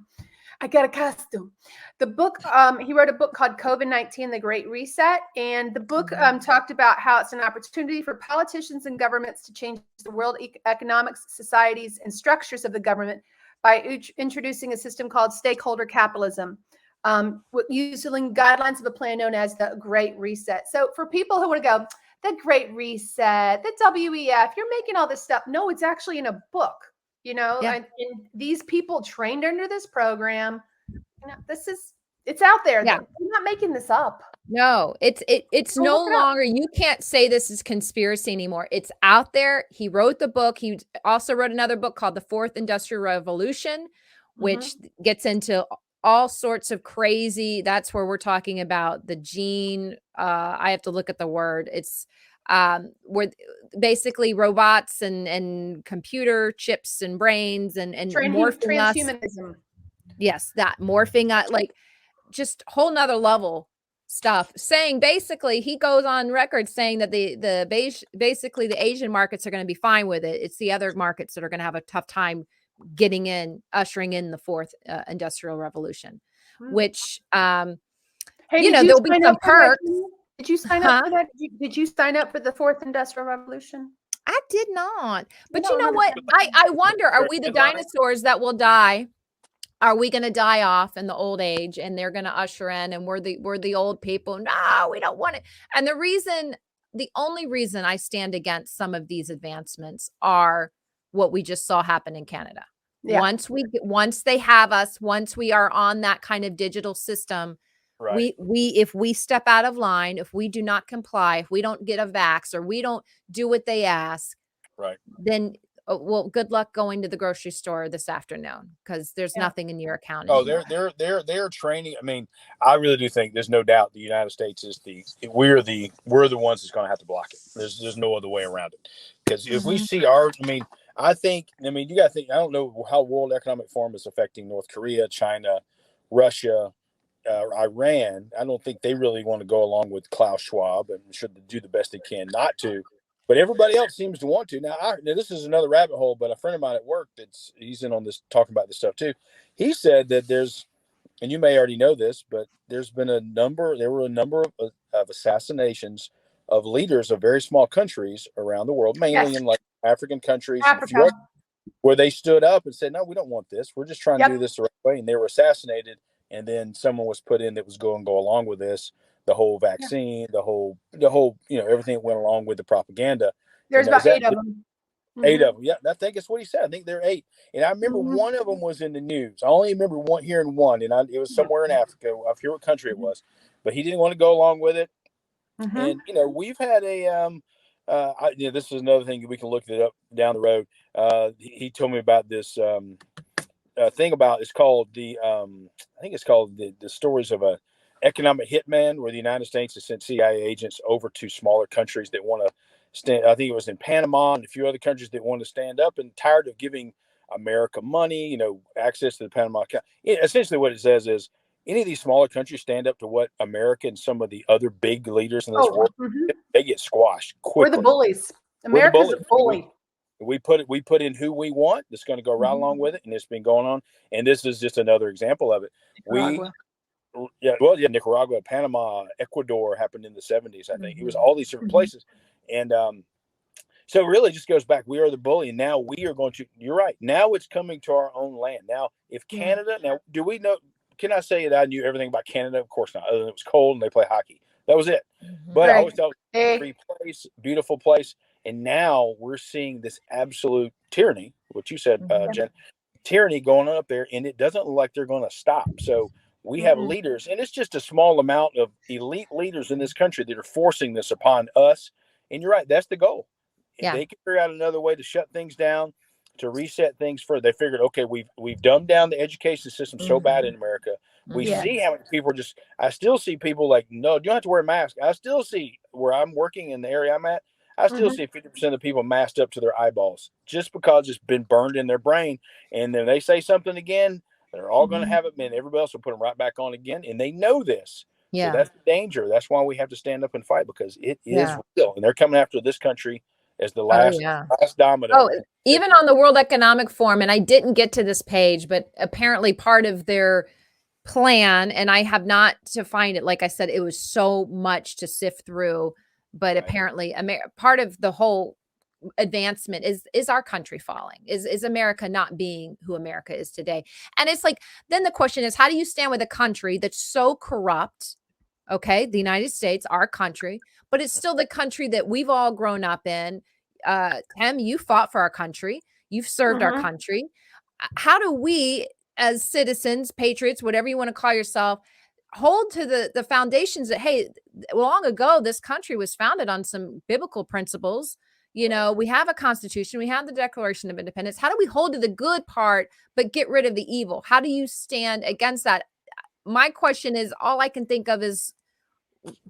I got a costume. The book, he wrote a book called COVID-19, The Great Reset. And the book talked about how it's an opportunity for politicians and governments to change the world economics, societies, and structures of the government by introducing a system called stakeholder capitalism, using guidelines of a plan known as the Great Reset. So for people who want to go, the Great Reset, the WEF, you're making all this stuff. No, it's actually in a book. And these people trained under this program, it's out there. Yeah. You're not making this up. No, it's no longer, you can't say this is conspiracy anymore. It's out there. He wrote the book. He also wrote another book called The Fourth Industrial Revolution, which gets into all sorts of crazy. That's where we're talking about the gene. I have to look at the word. It's where basically robots and computer chips and brains and morphing us. Transhumanism. Yes, that morphing like just whole nother level stuff, saying basically he goes on record saying that basically the Asian markets are going to be fine with it. It's the other markets that are going to have a tough time ushering in the fourth industrial revolution, which Hey, there'll be some perks. Did you sign up for that? Did you sign up for the fourth industrial revolution? I did not. But you know what? I wonder, are we the dinosaurs that will die? Are we going to die off in the old age and they're going to usher in and we're the old people? No, we don't want it. And the only reason I stand against some of these advancements are what we just saw happen in Canada. Yeah. Once they have us, once we are on that kind of digital system, right. If we step out of line, if we do not comply, if we don't get a vax or we don't do what they ask, right, then well, good luck going to the grocery store this afternoon because there's nothing in your account. Oh, they're training. I mean, I really do think there's no doubt the United States is we're the ones that's going to have to block it. There's no other way around it. Because if we see you got to think. I don't know how World Economic Forum is affecting North Korea, China, Russia, Iran. I don't think they really want to go along with Klaus Schwab and should do the best they can not to. But everybody else seems to want to. Now, this is another rabbit hole, but a friend of mine at work he's in on this, talking about this stuff too. He said that and you may already know this, but there were a number of assassinations of leaders of very small countries around the world, mainly in like African countries, where they stood up and said, no, we don't want this. We're just trying to do this the right way. And they were assassinated. And then someone was put in that was going to go along with this. The whole vaccine, the whole, everything that went along with the propaganda. There's about 8 of them. 8 of them. Yeah, I think it's what he said. I think there are 8. And I remember one of them was in the news. I only remember hearing one, and it was somewhere in Africa. I forget what country it was, but he didn't want to go along with it. And we've had this is another thing we can look it up down the road. He told me about this thing about it's called I think it's called the stories of a economic hitman, where the United States has sent CIA agents over to smaller countries that want to stand. I think it was in Panama and a few other countries that want to stand up and tired of giving America money, access to the Panama account. Essentially what it says is any of these smaller countries stand up to what America and some of the other big leaders in this world, they get squashed quickly. We're the bullies. America's a bully. We put in who we want that's going to go right along with it, and it's been going on. And this is just another example of it. Nicaragua, Panama, Ecuador happened in the 70s, I think. It was all these different places. And so it really just goes back. We are the bully. And now we are going to, you're right. Now it's coming to our own land. Now, if Canada, do we know, can I say that I knew everything about Canada? Of course not. Other than it was cold and they play hockey. That was it. But I always thought it was a free place, beautiful place. And now we're seeing this absolute tyranny, what you said, Jen, tyranny going on up there. And it doesn't look like they're going to stop. So we have leaders, and it's just a small amount of elite leaders in this country that are forcing this upon us. And you're right, that's the goal. If they can figure out another way to shut things down, to reset things further, they figured, okay, we've dumbed down the education system so bad in America. We see how many people I still see people like, no, you don't have to wear a mask. I still see where I'm working in the area I'm at. I still see 50% of the people masked up to their eyeballs just because it's been burned in their brain. And then they say something again, they're all going to have it, and everybody else will put them right back on again. And they know this. Yeah. So that's the danger. That's why we have to stand up and fight, because it is real. And they're coming after this country as the last domino. Oh, even on the World Economic Forum, and I didn't get to this page, but apparently part of their plan, and I have not to find it. Like I said, it was so much to sift through, but apparently part of the whole advancement is our country falling, is America not being who America is today. And it's like, then the question is, how do you stand with a country that's so corrupt? Okay, the United States, our country, but it's still the country that we've all grown up in. Tim, you fought for our country, you've served our country. How do we, as citizens, patriots, whatever you want to call yourself, hold to the foundations that, hey, long ago this country was founded on some biblical principles? We have a constitution, we have the Declaration of Independence. How do we hold to the good part, but get rid of the evil? How do you stand against that? my question is, all I can think of is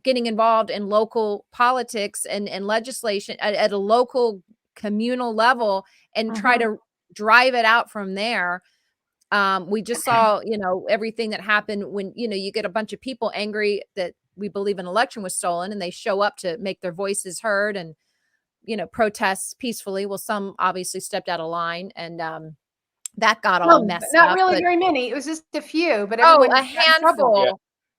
getting involved in local politics and legislation at a local communal level and try to drive it out from there. We just saw, everything that happened when, you get a bunch of people angry that we believe an election was stolen, and they show up to make their voices heard and, protest peacefully. Well, some obviously stepped out of line, and that got all messed not up. really very many. It was just a few, but Oh, everyone a handful. Yeah.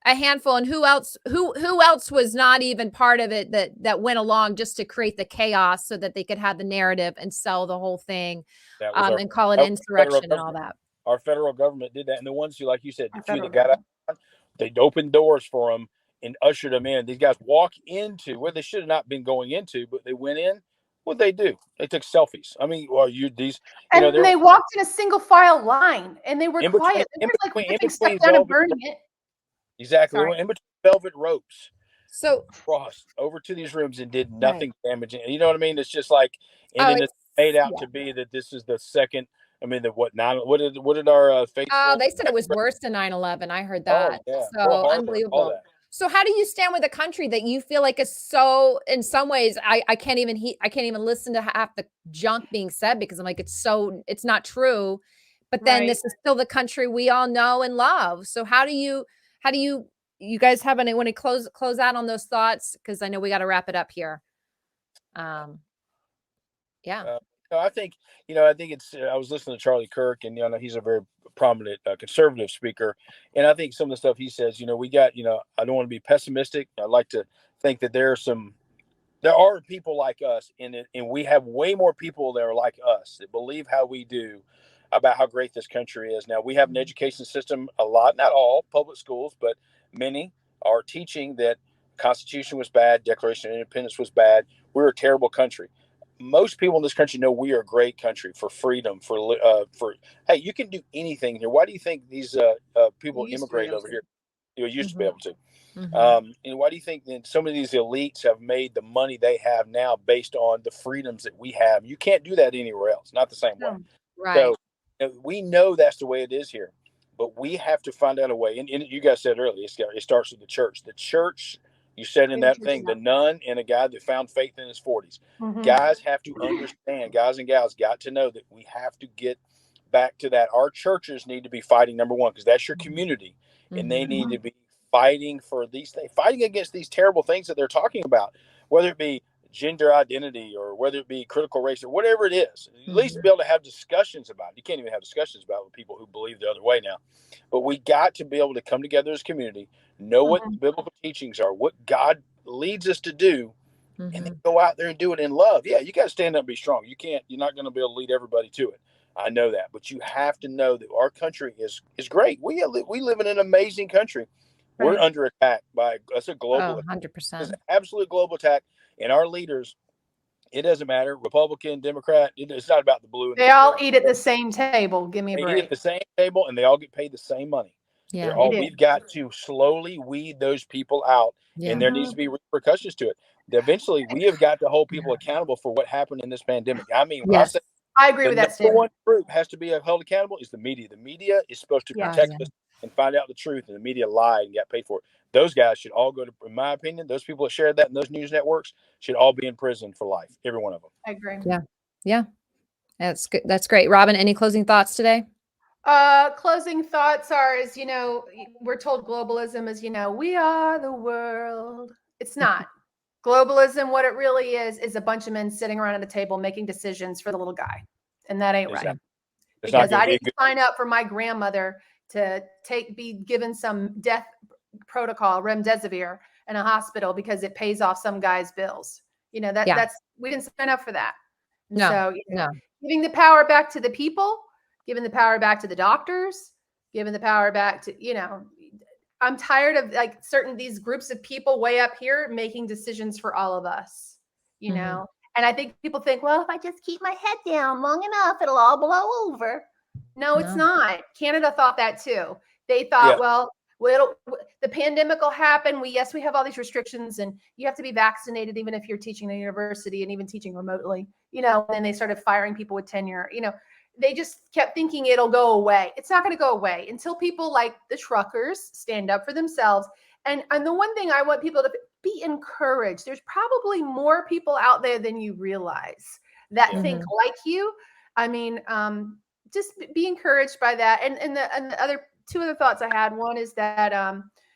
A handful. And who else was not even part of it that went along just to create the chaos so that they could have the narrative and sell the whole thing, and call it insurrection and all that. Our federal government did that. And the ones who, like you said, the few that got out, they'd open doors for them and ushered them in. These guys walk into where they should have not been going into, but they went in. What'd they do? They took selfies. I mean, well, they walked in a single file line, and they were quiet. They were like putting stuff down and burning it. Exactly. In between velvet ropes. So crossed over to these rooms and did nothing damaging. You know what I mean? It's just like, and then it's made out to be that this is the second. I mean, what did our faithful? They said it was worse than 9/11. I heard that. So unbelievable. So how do you stand with a country that you feel like is so, in some ways, I can't even listen to half the junk being said, because I'm like, it's not true. But then this is still the country we all know and love. So how do you guys have want to close out on those thoughts? Because I know we got to wrap it up here. I think it's. I was listening to Charlie Kirk, and he's a very prominent conservative speaker, and I think some of the stuff he says. We got. I don't want to be pessimistic. I like to think that there are people like us, and we have way more people that are like us that believe how we do about how great this country is. Now, we have an education system, a lot, not all public schools, but many are teaching that Constitution was bad, Declaration of Independence was bad. We're a terrible country. Most people in this country know we are a great country for freedom, for hey, you can do anything here. Why do you think these people immigrate over here? You used to be able to. And why do you think that some of these elites have made the money they have now based on the freedoms that we have? You can't do that anywhere else, not the same way. Right. So we know that's the way it is here, but we have to find out a way. And you guys said earlier, it starts with the church. The church, you said in that thing, the nun and a guy that found faith in his 40s. Guys have to understand, guys and gals got to know that we have to get back to that. Our churches need to be fighting, number one, because that's your community, and they need to be fighting for these things, fighting against these terrible things that they're talking about, whether it be gender identity or whether it be critical race or whatever it is. At least be able to have discussions about it. You can't even have discussions about it with people who believe the other way now. But we got to be able to come together as a community, know what the biblical teachings are, what God leads us to do, and then go out there and do it in love. Yeah, you got to stand up and be strong. You're not going to be able to lead everybody to it. I know that, but you have to know that our country is great. We live in an amazing country. Right. We're under attack by a global 100%. It's an absolute global attack. And our leaders, it doesn't matter, Republican, Democrat, it's not about the blue. They all eat at the same table. Give me a break. They eat at the same table, and they all get paid the same money. Yeah, we've got to slowly weed those people out, and there needs to be repercussions to it. Eventually, we have got to hold people accountable for what happened in this pandemic. I mean, I agree with that. The number one group has to be held accountable is the media. The media is supposed to protect us and find out the truth, and the media lied and got paid for it. Those guys should all go to, in my opinion, those people that shared that in those news networks should all be in prison for life. Every one of them. I agree. Yeah. That's good. That's great. Robin, any closing thoughts today? Closing thoughts are, we're told globalism is, we are the world. It's not. Globalism, what it really is a bunch of men sitting around at a table making decisions for the little guy. And that ain't right. Because I didn't sign up for my grandmother to be given some death protocol, remdesivir, in a hospital because it pays off some guy's bills. That's, we didn't sign up for that. No. Giving the power back to the people, giving the power back to the doctors, giving the power back to, I'm tired of these groups of people way up here making decisions for all of us, know? And I think people think, well, if I just keep my head down long enough, it'll all blow over. No, it's not. Canada thought that too. They thought, well, the pandemic will happen. We have all these restrictions, and you have to be vaccinated even if you're teaching in a university and even teaching remotely, and then they started firing people with tenure. they just kept thinking it'll go away. It's not going to go away until people like the truckers stand up for themselves. And the one thing I want people to be encouraged. There's probably more people out there than you realize that think like you. I mean, just be encouraged by that. And the other two other thoughts I had. One is that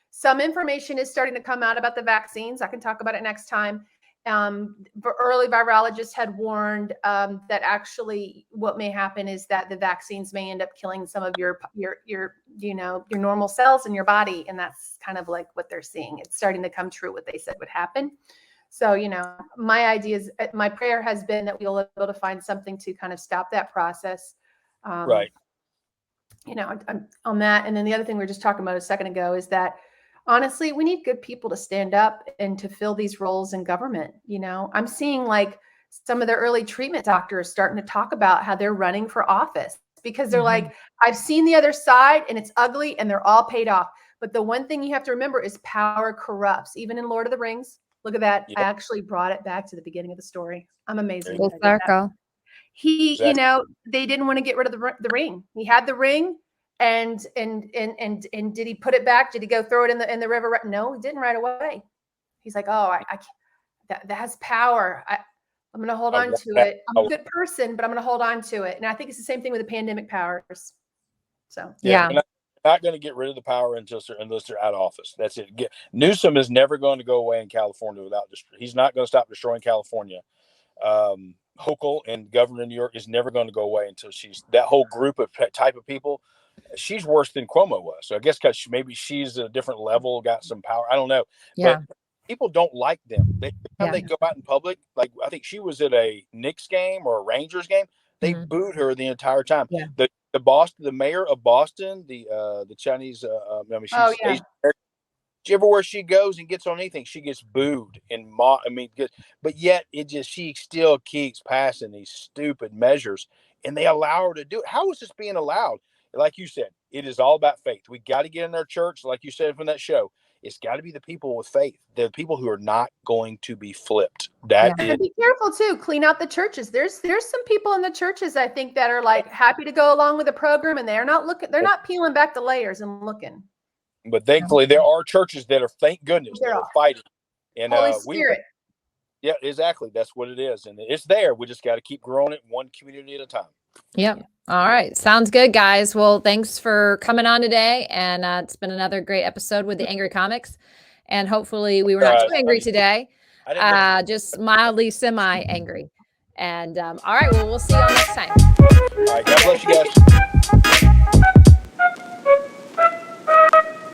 some information is starting to come out about the vaccines. I can talk about it next time. Early virologists had warned that actually what may happen is that the vaccines may end up killing some of your normal cells in your body. And that's kind of like what they're seeing. It's starting to come true what they said would happen. So, my prayer has been that we'll be able to find something to kind of stop that process. Right. On that. And then the other thing we were just talking about a second ago is that honestly, we need good people to stand up and to fill these roles in government. I'm seeing like some of the early treatment doctors starting to talk about how they're running for office because they're like, I've seen the other side and it's ugly and they're all paid off. But the one thing you have to remember is power corrupts. Even in Lord of the Rings, look at that. Yep. I actually brought it back to the beginning of the story. I'm amazing. Full circle. They didn't want to get rid of the ring. He had the ring, and did he put it back? Did he go throw it in the river? No, he didn't right away. He's like, oh, I can't, that has power. I'm going to hold on to it. I'm a good person, but I'm going to hold on to it. And I think it's the same thing with the pandemic powers. So yeah. Not going to get rid of the power unless they're out of office. That's it. Newsom is never going to go away in California he's not going to stop destroying California. Hochul and governor of New York is never going to go away until that whole group of type of people. She's worse than Cuomo was. So I guess because maybe she's at a different level, got some power. I don't know. Yeah. But people don't like them. They go out in public. Like I think she was at a Knicks game or a Rangers game. They booed her the entire time. Yeah. The mayor of Boston, the Chinese. She's everywhere she goes and gets on anything, she gets booed and but yet she still keeps passing these stupid measures, and they allow her to do it. How is this being allowed? Like you said, it is all about faith. We got to get in our church, like you said from that show. It's got to be the people with faith. The people who are not going to be flipped. And be careful too. Clean out the churches. There's some people in the churches I think that are like happy to go along with the program, and they're not peeling back the layers and looking. But thankfully, there are churches that are, thank goodness, that are fighting. And Holy Spirit. Yeah, exactly. That's what it is. And it's there. We just got to keep growing it one community at a time. Yep. All right. Sounds good, guys. Well, thanks for coming on today. And it's been another great episode with the Angry Comics. And hopefully we were not too angry today. Just mildly semi-angry. And all right. Well, we'll see you all next time. All right. God bless you guys.